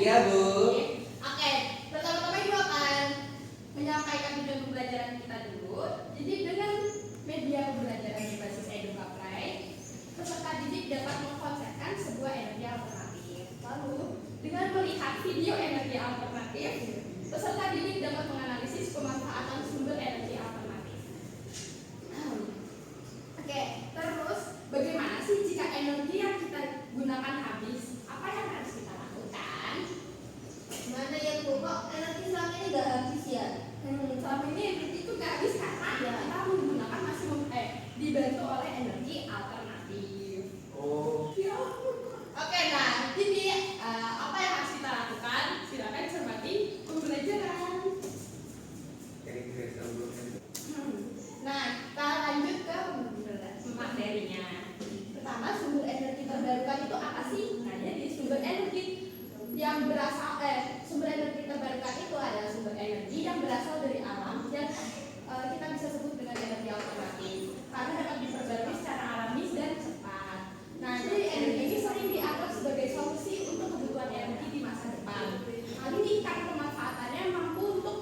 Iya, Bu. Oke, pertama-tama Ibu akan menyampaikan tujuan pembelajaran kita dulu. Jadi dengan media pembelajaran berbasis EducaPlay, peserta didik dapat mengkonsepkan sebuah energi alternatif. Lalu, dengan melihat video energi alternatif, peserta didik dapat menganalisis pemanfaatan sumber energi alternatif. Oke, terus bagaimana sih jika energi yang kita gunakan habis? Apa yang harus kita lakukan? Mana yang kok energi selama ini nggak habis ya? Selama ini energi itu nggak habis karena kita menggunakan masih dibantu oleh energi alternatif. Oh. Oke, nah ini apa yang harus kita lakukan? Silakan cermati pembelajaran. Nah, kita lanjut ke materinya. Pertama, sumber energi terbarukan itu apa sih? Nah, jadi sumber energi yang berasal sumber energi terbarukan itu adalah sumber energi yang berasal dari alam dan kita bisa sebut dengan energi alternatif karena dapat diperbarui secara alami dan cepat. Nah, jadi energi ini sering dianggap sebagai solusi untuk kebutuhan energi di masa depan. Hal ini karena pemanfaatannya mampu untuk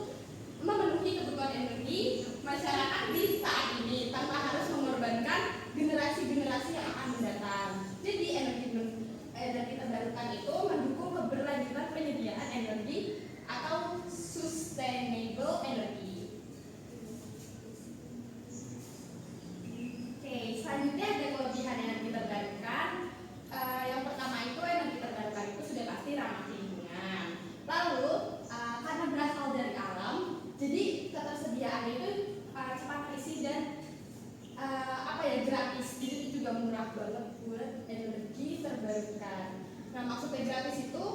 memenuhi kebutuhan energi masyarakat di saat ini tanpa harus mengorbankan generasi-generasi yang akan mendatang. Jadi energi terbarukan itu mendukung keberlanjutan penyediaan energi atau sustainable energy. Oke, selanjutnya ada kelebihan energi terbarukan. Yang pertama itu energi terbarukan itu sudah pasti ramah lingkungan. Lalu karena berasal dari alam, jadi ketersediaannya itu cepat terisi dan gratis. Jadi itu juga murah banget buat energi terbarukan. Nah, maksudnya gratis itu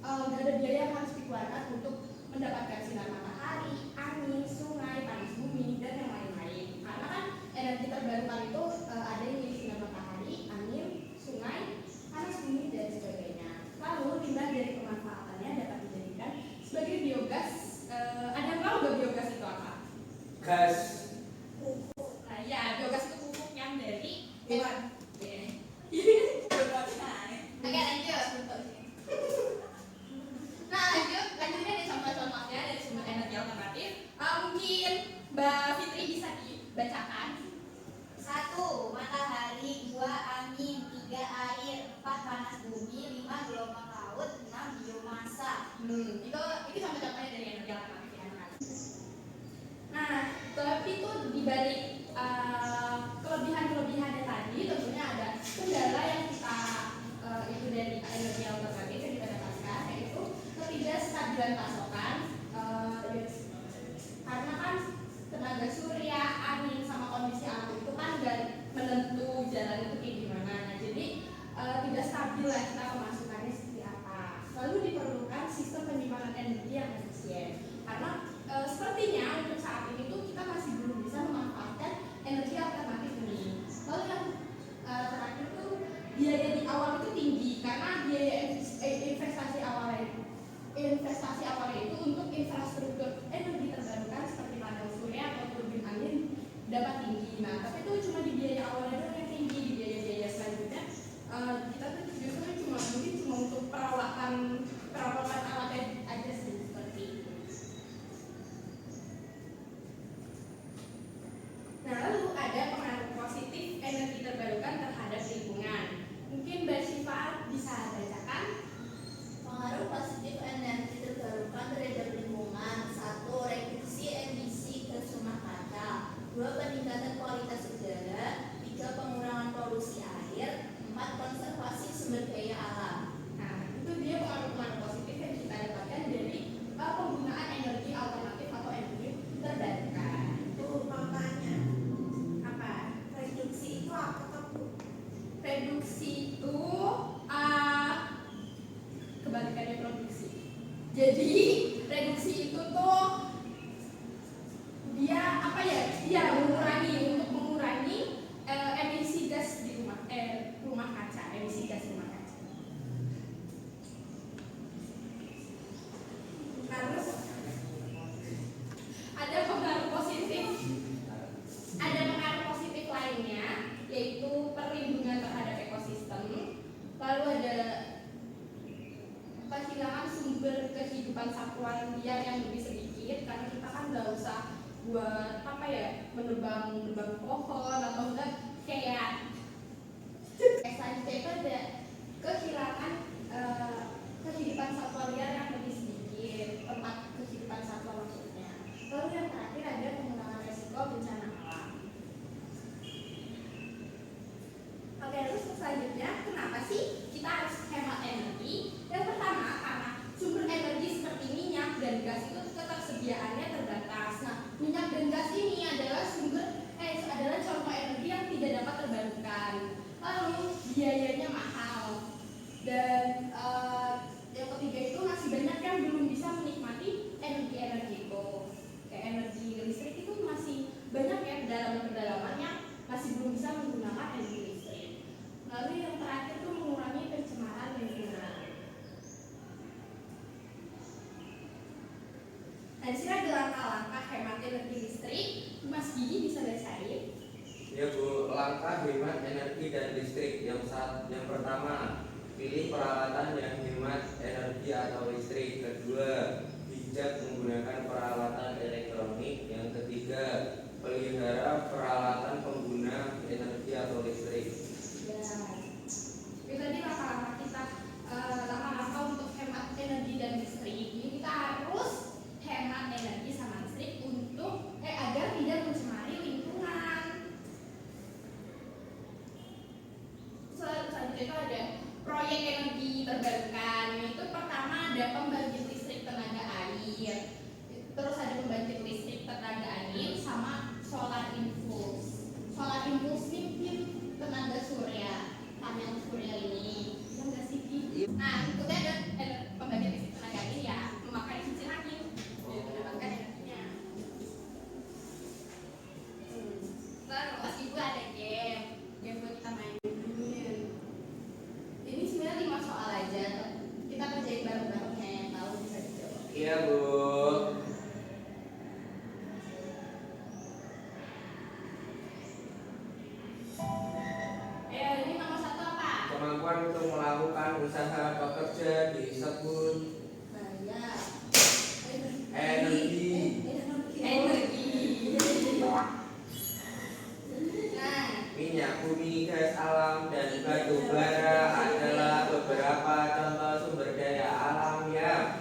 nggak ada biaya yang harus dikeluarkan untuk mendapatkan sinar matahari, angin, sungai, panas bumi, dan yang lain-lain. Karena kan energi terbarukan itu ada yang milik sinar matahari, angin, sungai, panas bumi, dan sebagainya. Lalu limbah dari pemanfaatannya dapat dijadikan sebagai biogas. Ada yang tahu nggak biogas itu apa? Gas. Nah, ya, biogas itu pupuk yang dari hewan. Oke, lanjut. Nah, lanjutnya dari contoh-contohnya dari sumber energi alternatif. Mungkin Mbak Fitri bisa dibacakan. 1. Matahari, 2. Angin, 3. Air, 4. Panas bumi, 5. Gelombang laut, 6. Biomasa. Itu contoh-contohnya dari energi alternatif ya kan. Nah, tapi itu dibalik kelebihan-kelebihannya tadi tentunya ada kendala yang kita itu dari energi alternatif yang kita dapatkan, yaitu ketidakstabilan pasokan karena kan tenaga surya, angin sama kondisi alam itu kan nggak menentu jalan itu kayak gimana. Nah, jadi tidak stabil lah kita pemasukannya seperti apa. Lalu diperlukan sistem penyimpanan energi yang efisien karena sepertinya untuk saat ini tuh kita masih belum bisa memanfaatkan energi alternatif ini. Lalu yang terakhir tuh biaya di awal itu tinggi karena biaya investasi awalnya itu untuk infrastruktur energi terbarukan seperti panel surya atau turbin angin dapat tinggi. Nah, tapi itu cuma di biaya awalnya doang yang tinggi. Di biaya-biaya selanjutnya kita tuh justru mungkin cuma untuk perawatan alatnya aja sih seperti itu. Nah, lalu ada pengaruh positif energi terbarukan terhadap lingkungan. Mungkin Mbak Syifa bisa bacakan. Pengaruh positif energi terbarukan terhadap lingkungan. 1. Reduksi emisi gas rumah kaca, 2. Peningkatan kualitas udara, 3. Pengurangan polusi air, 4. Konservasi sumber daya alam. Nah, itu dia pengaruh positif yang kita dapatkan dari penggunaan energi alternatif atau energi terbarukan. Makanya Apa? reduksi itu apa tuh? Reduksi itu kebalikannya produksi. Jadi reduksi itu tuh dia apa ya? Dia mengurangi emisi gas di rumah kaca, emisi gas rumah kaca. Terus ada pengaruh positif lainnya, yaitu perlindungan terhadap ekosistem. Lalu ada kehilangan sumber buat apa ya, menebang pohon atau enggak kayak selanjutnya itu ada kehilangan kehidupan satwa liar yang lebih sedikit, tempat kehidupan satwa maksudnya. Lalu yang terakhir ada pengurangan resiko bencana alam. Oke, terus selanjutnya kenapa sih kita harus hemat energi? Yang pertama karena sumber energi seperti minyak dan gas itu ketersediaannya terbatas. Nah, minyak dan gas ini adalah adalah contoh energi yang tidak dapat terbarukan. Lalu biayanya mahal. Dan yang ketiga itu masih banyak yang belum bisa menikmati energi itu. Kayak energi listrik itu masih banyak ya pedalaman yang masih belum bisa menggunakan energi listrik. Lalu yang terakhir itu mengurangi pencemaran lingkungan. Nah, di sini ada langkah-langkah hemat energi listrik. Mas Gigi bisa bacain. Ya Bu, langkah hemat energi dan listrik. Yang pertama, pilih peralatan yang hemat energi atau listrik. Kedua, bijak menggunakan peralatan elektronik. Yang ketiga, pelihara peralatan pengguna energi atau listrik. Ya, itu tadi langkah-langkah kita, langkah-langkah untuk hemat energi dan listrik. Jadi kita harus hemat energi sama listrik untuk agar tidak mencemari lingkungan. Selanjutnya itu ada proyek energi terbarukan. Itu pertama ada pembangkit listrik tenaga air, terus ada pembangkit listrik tenaga angin sama solar impuls. Solar impuls ini tenaga surya, panel surya ini. Yang nggak sih Ki? Nah, itu ada pembangkit listrik tenaga angin ya, memakai cincin angin untuk mendapatkan energinya. Terus ibu ada game buat kita main. Ini sebenarnya 5 soal aja, kita kerjain bareng-bareng ya, yang tahu bisa dijawab. Iya Bu. Ini nomor 1 apa? Kemampuan untuk melakukan usaha atau kerja disebut energi. Nah, Minyak bumi, gas alam, dan batu bara adalah beberapa contoh sumber daya alam yang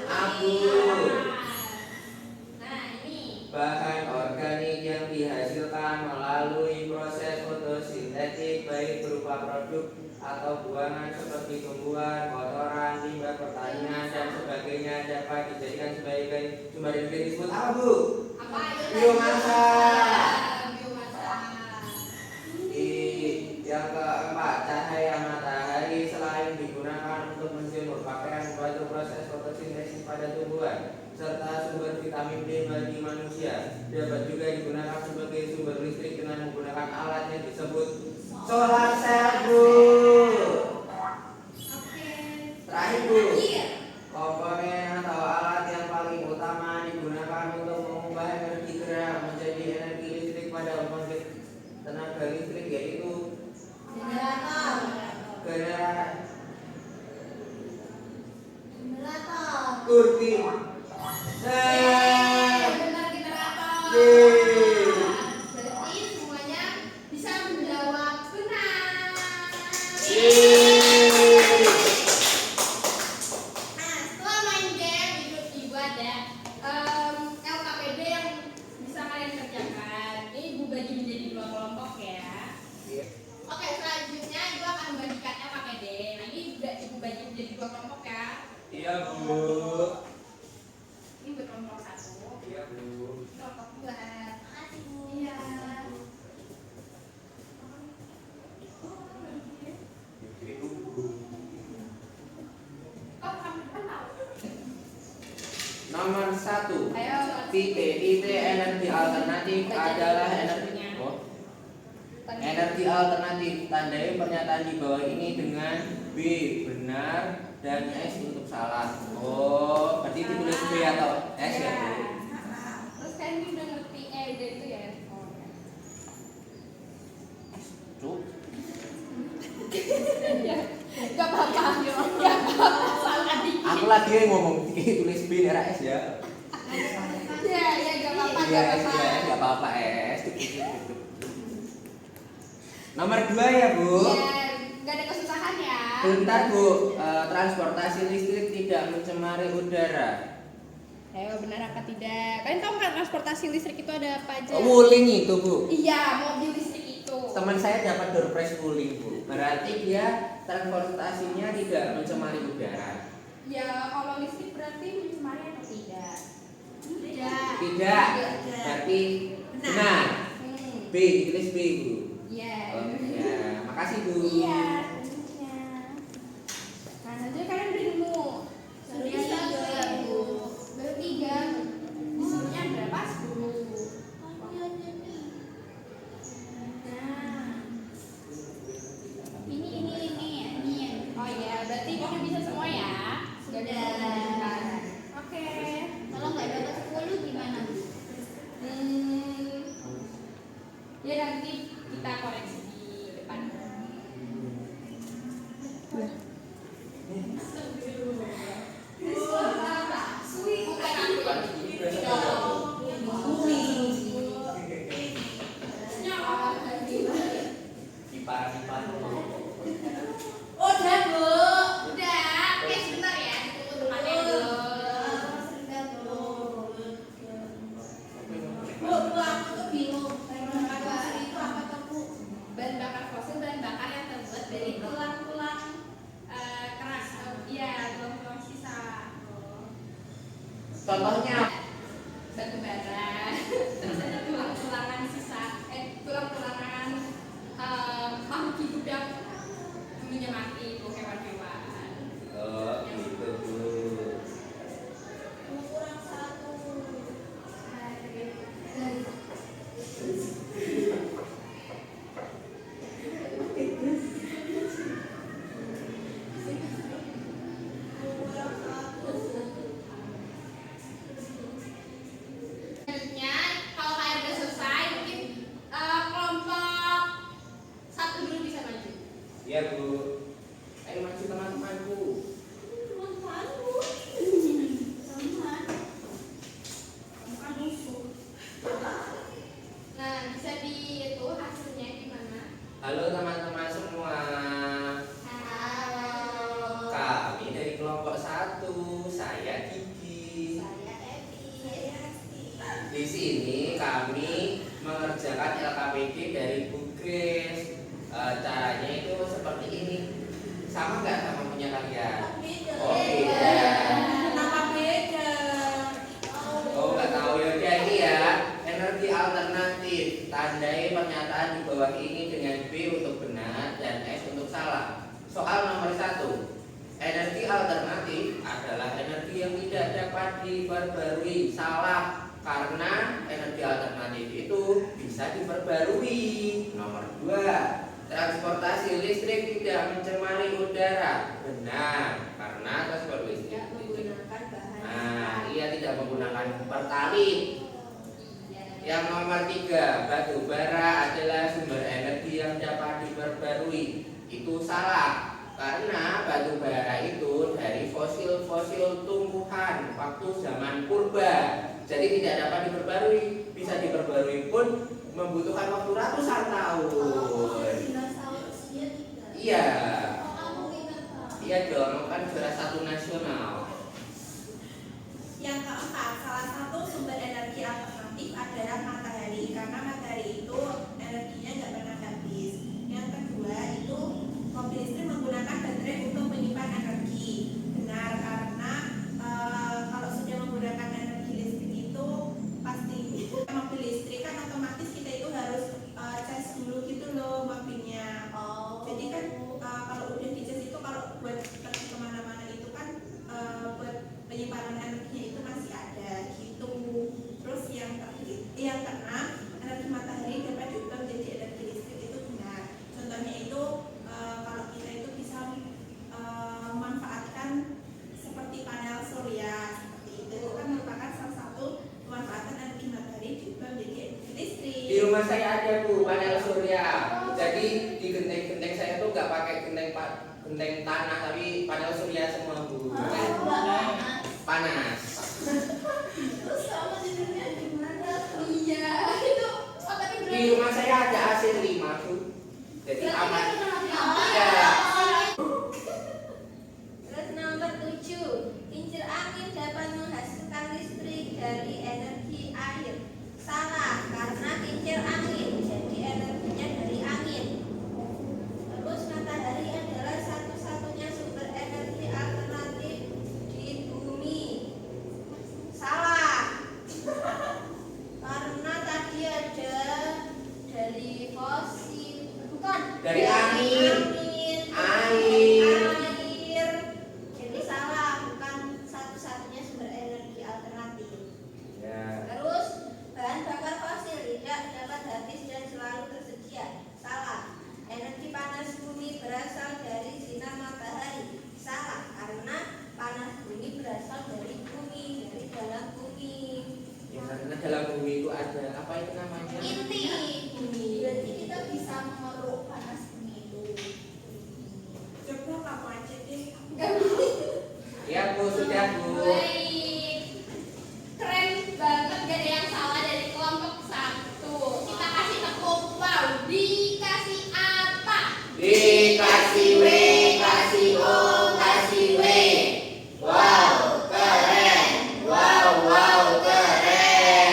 abu. Nah, ini Bahan organik yang dihasilkan melalui proses fotosintetik baik berupa produk atau buangan seperti tumbuhan, kotoran, limbah pertanian, dan sebagainya dapat dijadikan sebagai sumber energi disebut apa Bu? apa itu? Biomasa. Biomasa. Yang keempat, cahaya matahari selain digunakan untuk menjemur pakaian, membantu proses fotosintesis pada tumbuhan, serta sumber vitamin D bagi manusia, dapat juga digunakan sebagai sumber listrik dengan menggunakan alat yang disebut solar cell Bu. Oke. Terakhir Bu, Terakhir. komponen atau alat yang paling utama digunakan untuk mengubah energi gerak menjadi energi listrik pada pembangkit tenaga listrik yaitu generator turbin. Benar generator. Yeay. Berarti semuanya bisa menjawab benar. Nah, setelah main game, ibu ada LKPD yang bisa kalian kerjakan. Ini ibu bagi menjadi 2 kelompok ya. Oke, selanjutnya ibu akan membagikan LKPD. Nah, ini juga ibu bagi menjadi 2 kelompok ya. Iya Bu. Ini buat kelompok 1, Iya Bu. kelompok 2. Makasih Bu. Iya. Oh, kamu kan tahu. Nomor 1. Ayo. Titik energi alternatif adalah energi alternatif. Tandai pernyataan di bawah ini dengan B benar dan S untuk salah. Oh, berarti ditulis B atau S ya Bu? Terus kan ini udah ngerti udah itu ya. Cuk. Ya, gak apa-apa. Ya, salah dikit. Aku lagi ngomong tulis B era S ya. Ya, gak Iya, Bapak. iya, nggak apa-apa es. Nomor 2 ya Bu. Iya, nggak ada kesusahan ya. Bentar Bu, transportasi listrik tidak mencemari udara. Ayo, benar apa tidak? Kalian tahu nggak transportasi listrik itu ada apa aja? Wuling itu Bu. Iya, mobil listrik itu. Teman saya dapat door prize wuling Bu. Berarti dia transportasinya tidak mencemari udara. Ya, kalau listrik berarti mencemari atau tidak? Tidak. Tidak. Berarti benar. B, ditulis B Bu. Iya. Oh, ya, makasih Bu. Iya, tentunya. Nah, nanti kalian berilmu. Baru Sudah tiga, ya, Bu. Baru 3. Disuruhnya berapa? 10. Nah. Ini. Oh iya, berarti udah bisa semua ya? Sudah. Oke. Kalau nggak dapat 10 gimana? Ya nanti kita koreksi di depan. Udah, Bu. Udah, oke sebentar ya, ditunggu temannya dulu. Bu, aku tuh bingung. Bahan bakar itu apa tuh, Bu? Bahan bakar fosil, bahan bakar yang terbuat dari tulang-tulang keras. Iya, tulang-tulang sisa. Contohnya Batu bara. Terus ada tulang-tulangan sisa, tulang-tulangan makhluk hidup yang dulunya mati, itu hewan-hewan. oh gitu Bu. Kurang 1. Selanjutnya, kalau kalian udah selesai, mungkin kelompok 1 dulu bisa maju. Iya Bu. Ayo maju teman-temanku. Nah, bisa di itu hasilnya gimana? Halo teman-teman semua. Kami dari kelompok 1. Saya Kiki. Di sini kami mengerjakan LKPD dari Bu Grace. Caranya itu seperti ini. Sama nggak sama punya kalian? Oh beda. Kenapa beda? Oh nggak tahu ya udah ini ya. Energi alternatif. Tandai pernyataan di bawah ini dengan B untuk benar dan S untuk salah. Soal nomor 1. Energi alternatif adalah energi yang tidak dapat diperbarui. Salah. Karena energi alternatif itu bisa diperbarui. Nomor 2. Transportasi listrik tidak mencemari udara. Benar. Karena transportasi listrik Menggunakan bahan Nah, ia tidak menggunakan pertalite. Yang nomor 3, batu bara adalah sumber energi yang dapat diperbarui. Itu salah, karena batu bara itu dari fosil-fosil tumbuhan waktu zaman purba. Jadi tidak dapat diperbarui. Bisa diperbarui pun membutuhkan waktu ratusan tahun. dinosaurus dia tidak. Iya, Oh, kamu ingat, Pak? iya dong, kan juara 1 nasional. Yang keempat, salah satu sumber energi alternatif adalah matahari karena matahari itu energinya nggak pernah habis. Yang kedua itu mobil listrik menggunakan baterai untuk menyimpan energi. Benar karena kalau sudah menggunakan energi listrik itu pasti mobil listrik kan otomatis kita itu harus cas dulu gitu loh mobilnya. Jadi kan kalau udah dicas itu kalau buat pergi kemana-mana itu kan buat penyimpanan energinya itu masih ada gitu. Terus yang keenam, energi matahari dapat diubah menjadi energi listrik itu benar. Contohnya itu kalau kita itu bisa memanfaatkan seperti panel surya seperti itu kan merupakan salah satu pemanfaatan energi matahari diubah menjadi energi listrik. Di rumah saya ada Bu panel surya. Jadi di genteng-genteng saya tuh nggak pakai genteng tanah tapi panel surya semua Bu. Panas. Terus kamu tidurnya di mana? saya ada AC 5 tuh. Jadi Berarti aman. kan pernah mati Ya. Terus nomor 7, kincir angin dapat menghasilkan listrik dari energi air. Salah, karena kincir angin jadi energinya dari angin. Terus matahari adalah satu-satunya sumber energi alternatif di bumi. Salah. Karena tadi ada dari fosil, bukan Dari angin. air. Jadi salah, bukan satu-satunya sumber energi alternatif. Ya. Terus bahan bakar fosil tidak dapat habis dan selalu tersedia. Salah. Energi panas bumi berasal dari sinar matahari. Salah, karena panas bumi berasal dari bumi, dari dalam bumi. Ya, karena dalam bumi itu ada apa itu namanya? Inti bumi. Berarti kita bisa mengeruk panas bumi itu. Coba kamu aja deh. Ya Bu, sudah Bu. Baik. Keren banget, gak ada yang salah dari kelompok 1. Kita kasih tepuk wow. Dikasih apa? Dikasih W, kasih O, kasih W. Wow, keren. Wow, wow, keren.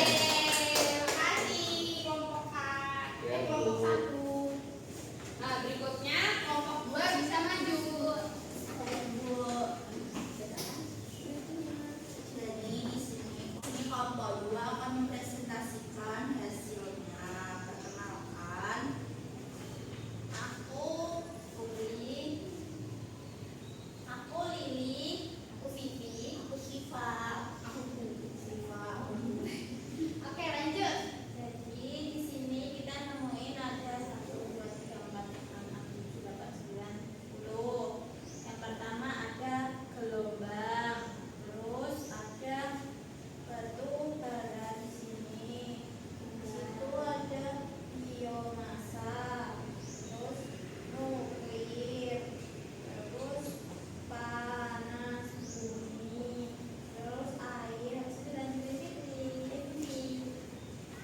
Terima kasih kelompok A. Ya, Kelompok Bu. 1. Nah, berikutnya kelompok 2 bisa maju. Jadi di sini kelompok 2 akan mempresentasikan hasilnya. Perkenalkan, aku Putri, aku Lili, aku Vivi, aku Siva, aku Siva. Oke, lanjut. Jadi di sini kita nemuin ada 1, 2, 3, 4, 5, 6, 7, 8, 9, 10. Yang pertama ada gelombang, terus ada batu bara di sini. Di situ ada biomasa, terus nuklir, terus panas bumi, terus air, sudah ini.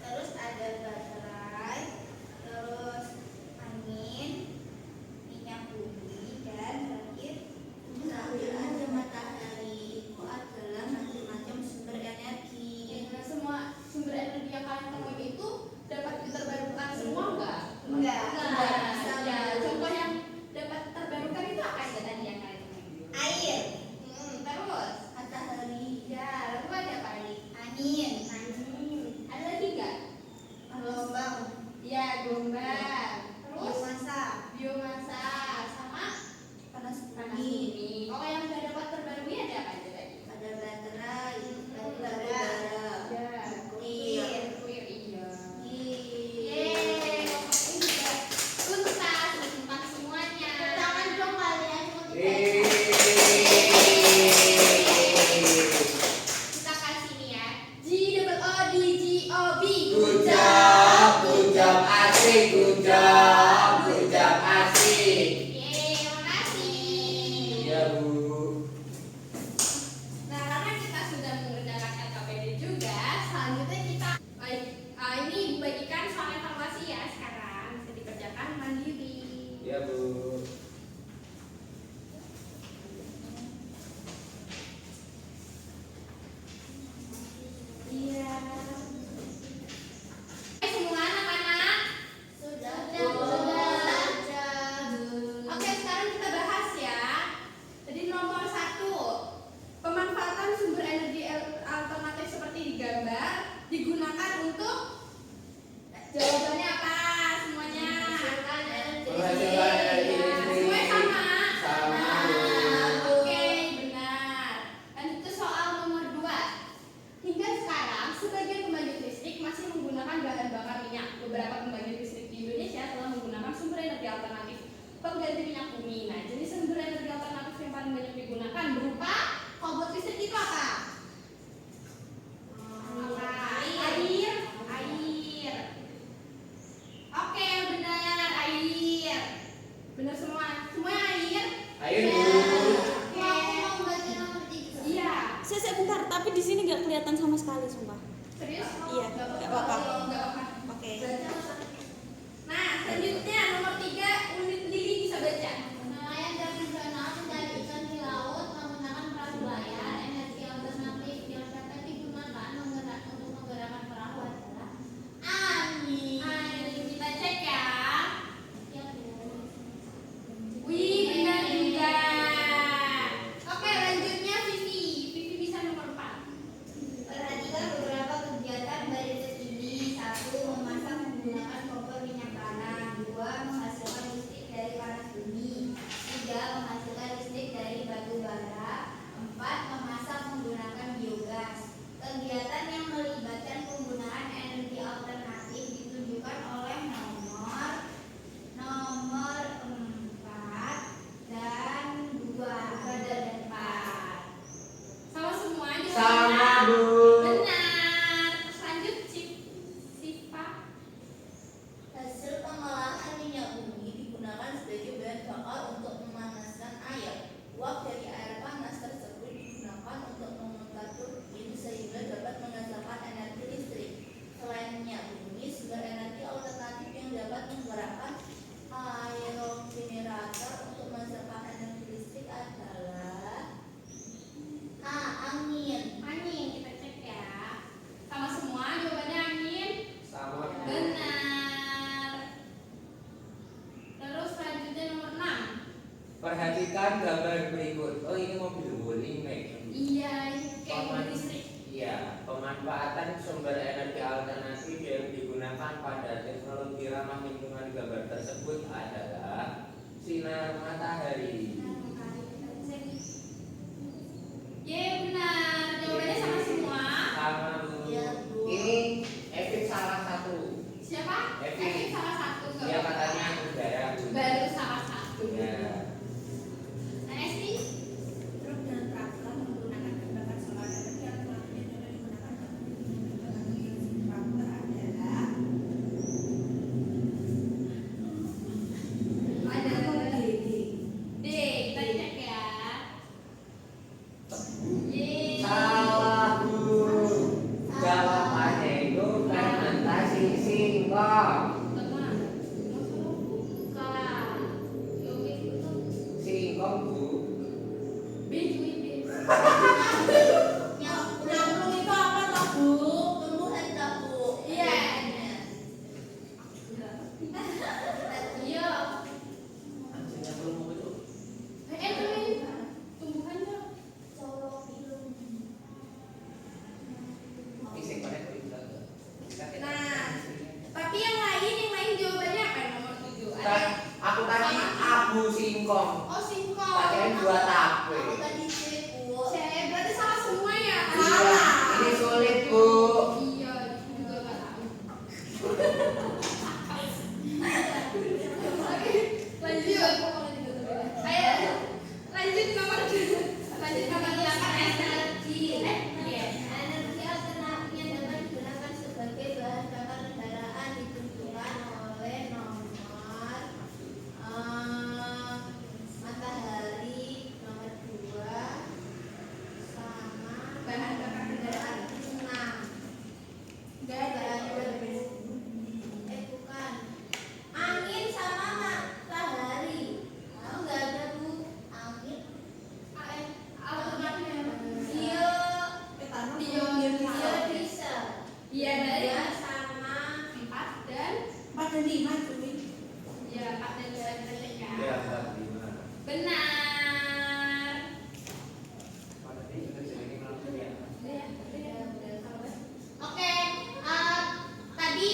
Terus ada baterai, terus angin, minyak bumi, dan terakhir ada matahari. Itu adalah macam-macam sumber energi. Nah, semua sumber energi yang kalian temuin itu dapat diterbarukan semua enggak? Enggak. Ya, contoh yang dapat terbarukan itu apa aja tadi yang kalian temuin? Air, Terus? matahari, Ya, lalu ada apa lagi? angin, Ada lagi enggak? gelombang, Ya, gelombang. Terus? biomasa, Biomasa sama panas panas bumi, bumi. Kalau yang nggak dapat terbarui ada apa aja tadi? ada baterai, batu bara, Ya, nuklir. kuir iya. Yeay. Yeay, kelompok ini juga tuntas, tuntas semuanya. Tangan dong kalian. Kita kasih nih ya. GOODGOB. Good job asik, good job asik. Yeay, makasih. Ya Bu. Nah, karena kita sudah mengerjakan LKPD juga, selanjutnya kita ini dibagikan soal evaluasi ya sekarang bisa dikerjakan mandiri. Ya Bu. Iya. Semua anak-anak. Sudah. Oke, sekarang kita bahas ya. Jadi nomor 1, pemanfaatan sumber energi alternatif seperti di gambar digunakan untuk jawabannya apa semuanya? Menghasilkan energi Ya, listrik. semuanya sama. Sama. Oke, benar. Dan itu soal nomor 2. Hingga sekarang, sebagian pembangkit listrik masih menggunakan bahan bakar minyak. Beberapa pembangkit listrik di Indonesia telah menggunakan sumber energi alternatif pengganti minyak bumi. Nah, jenis sumber energi alternatif yang paling banyak digunakan berupa kalau buat listrik itu apa? Air. Oke, benar, air. digunakan pada teknologi ramah lingkungan. Gambar tersebut adalah sinar matahari. Ye, benar. Jawabannya sama semua. Sama Bu. Iya, Bu. Ini Evin salah satu. Siapa? Evi. Evi salah satu. Dia katanya udara Bu. Baru salah satu. Ya. Nah, Esti? Truk dan traktor menggunakan bahan bakar solar energi alternatif yang dapat digunakan untuk traktor adalah Ada D. Kita cek ya. Ye. Salah Bu. Jawabannya itu fermentasi singkong. Teman. Bukan. Yogi itu Singkong Bu. B, cuy, B. yang nyamplung itu apa toh Bu? Tumbuhan toh Bu? Iya. Iya. Anjingnya belum mau itu. Tumbuhannya. Colophilum. Iseng banget Bu. Nah, tapi yang lain jawabannya apa? Nomor 7. Aku tadi abu singkong. Oh, singkong. Pakai dua tape. Aku tadi C Bu. C, berarti salah semua ya? Iya, ini sulit Bu. Iya, aku juga nggak tahu. Lanjut. Ayo, lanjut nomor 8 energi. Iya. Energi alternatif yang dapat digunakan sebagai bahan bakar kendaraan ditentukan oleh nomor matahari, nomor 2 sama Bahan bakar kendaraan. 6. Nggak ada. Bukan. Angin sama matahari. Tahu nggak ada Bu? Angin. Alternatifnya. Biodiesel. Iya, dari 2 sama 4 dan 4 dan 5 cuy. ya 4 dan 2 kita cek ya. Ya, 45. Benar. Pada ini sudah jadi langsung ya. Oke, tadi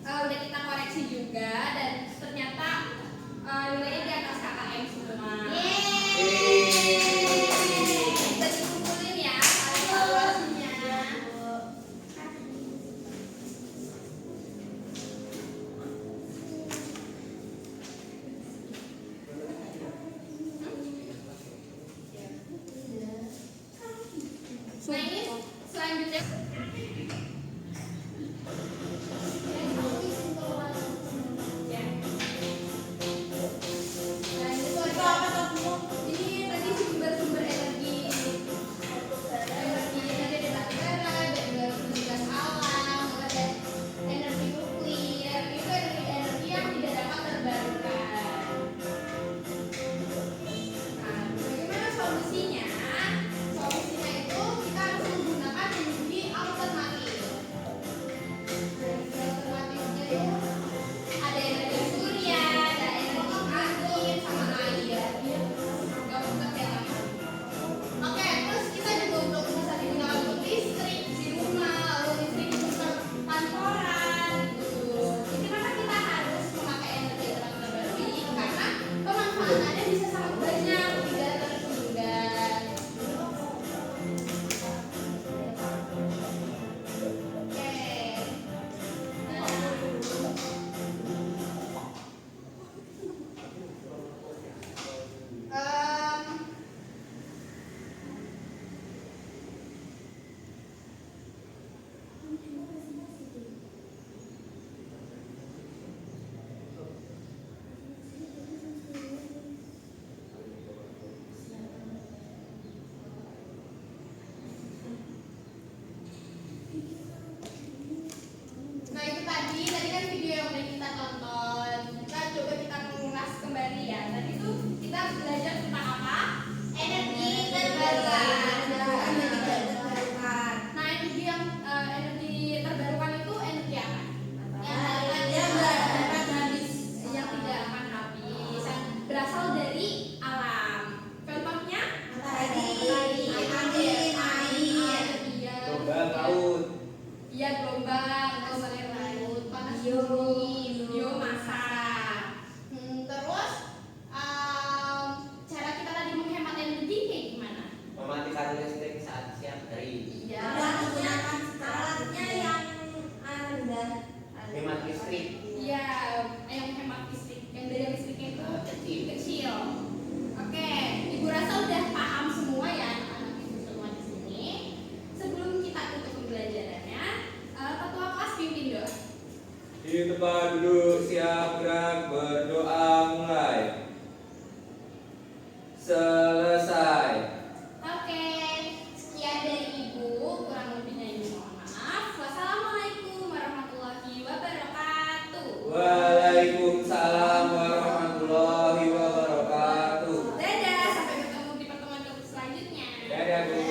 udah kita koreksi juga dan ternyata nilainya di atas KKM semua. Bisa dikumpulin ya evaluasinya. Nah ini selanjutnya. Ya. Lanjut Itu apa toh Bu? ini tadi sumber-sumber energi. Energi dari batu bara, dari gas alam, ada energi nuklir. Itu energi yang tidak dapat terbarukan. Nah, bagaimana solusinya? Solusinya itu kita harus menggunakan energi alternatif. Energi alternatifnya itu ada energi surya, ada energi angin, sama air. Gak usah ya. Oke, terus kita juga untuk bisa digunakan untuk listrik di rumah, lalu listrik untuk kantoran, gitu. Jadi kenapa kita harus memakai energi terbarukan? Karena pemanfaatannya bisa sangat banyak, tidak tertunda. Nah itu tadi kan video yang udah kita tonton. Kita coba kita mengulas kembali ya. Tadi tuh kita belajar tentang apa? Energi terbarukan. Nah energi yang energi terbarukan itu energi apa? Yang tidak akan habis. Yang berasal dari alam. Contohnya? Matahari, angin, air, iya. Coba laut. Iya gelombang air laut, panas Biomasa. Terus cara kita tadi menghemat energi kayak gimana? Mematikan listrik saat siang hari. Ya, menggunakan alatnya yang rendah. Hemat listrik. Iya, yang menghemat listrik, yang daya listriknya itu kecil. Oke, Ibu rasa udah paham semua ya anak-anak Ibu semua di sini. Sebelum kita tutup pembelajarannya, ketua kelas pimpin doa. Di tempat duduk siap gerak berdoa mulai. Selesai. Oke, sekian dari Ibu. Kurang lebihnya Ibu mohon maaf. Wassalamualaikum warahmatullahi wabarakatuh. Waalaikumsalam warahmatullahi wabarakatuh. Dadah, sampai ketemu di pertemuan selanjutnya. Dadah, Bu.